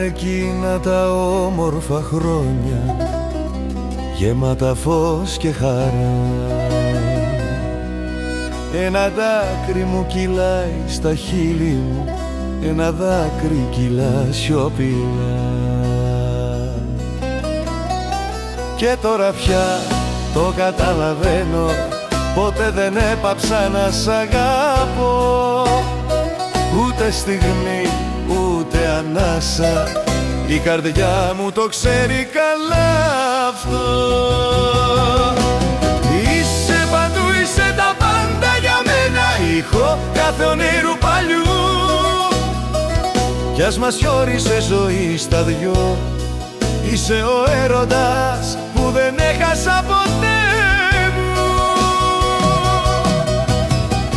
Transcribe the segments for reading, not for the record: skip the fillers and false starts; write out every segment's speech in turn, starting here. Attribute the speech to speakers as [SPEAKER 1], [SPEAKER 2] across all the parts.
[SPEAKER 1] εκείνα τα όμορφα χρόνια, γεμάτα φως και χαρά. Ένα δάκρυ μου κυλάει στα χείλη μου, ένα δάκρυ κυλά σιωπηλά. Και τώρα πια το καταλαβαίνω, ποτέ δεν έπαψα να σ' αγαπώ. Ούτε στιγμή, ούτε ανάσα, η καρδιά μου το ξέρει καλά αυτό. Είσαι παντού, είσαι τα πάντα για μένα, ήχο κάθε ονείρου παλιού. Κι ας μας χώρισε ζωή στα δυο, είσαι ο έρωτας που δεν έχασα ποτέ μου.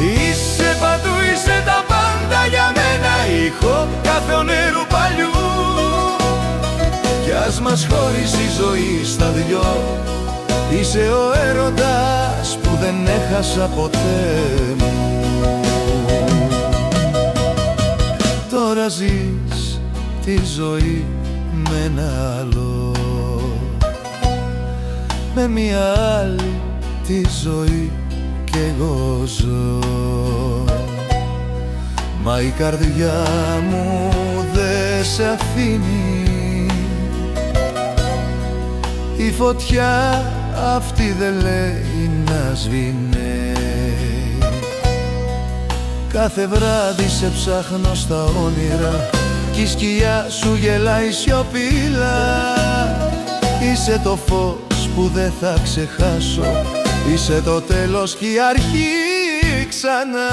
[SPEAKER 1] Είσαι παντού, είσαι τα πάντα για μένα, ήχο κάθε ονείρου παλιού. Κι ας μας χώρισε η ζωή στα δυο, είσαι ο έρωτας που δεν έχασα ποτέ μου. Τώρα ζεις τη ζωή με ένα άλλο, με μια άλλη τη ζωή κι εγώ ζω. Μα η καρδιά μου δε σε αφήνει, η φωτιά αυτή δεν λέει να σβήνει. Κάθε βράδυ σε ψάχνω στα όνειρα κι η σκιά σου γελάει σιωπηλά. Είσαι το φως που δεν θα ξεχάσω, είσαι το τέλος κι η αρχή ξανά.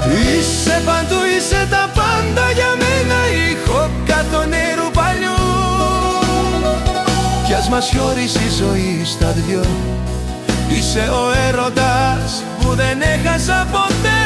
[SPEAKER 1] Είσαι παντού, είσαι τα πάντα για μένα, ήχο κάθε ονείρου παλιού. Κι ας μας χώρισε η ζωή στα δυο, είσαι ο έρωτας που δεν έχασα ποτέ.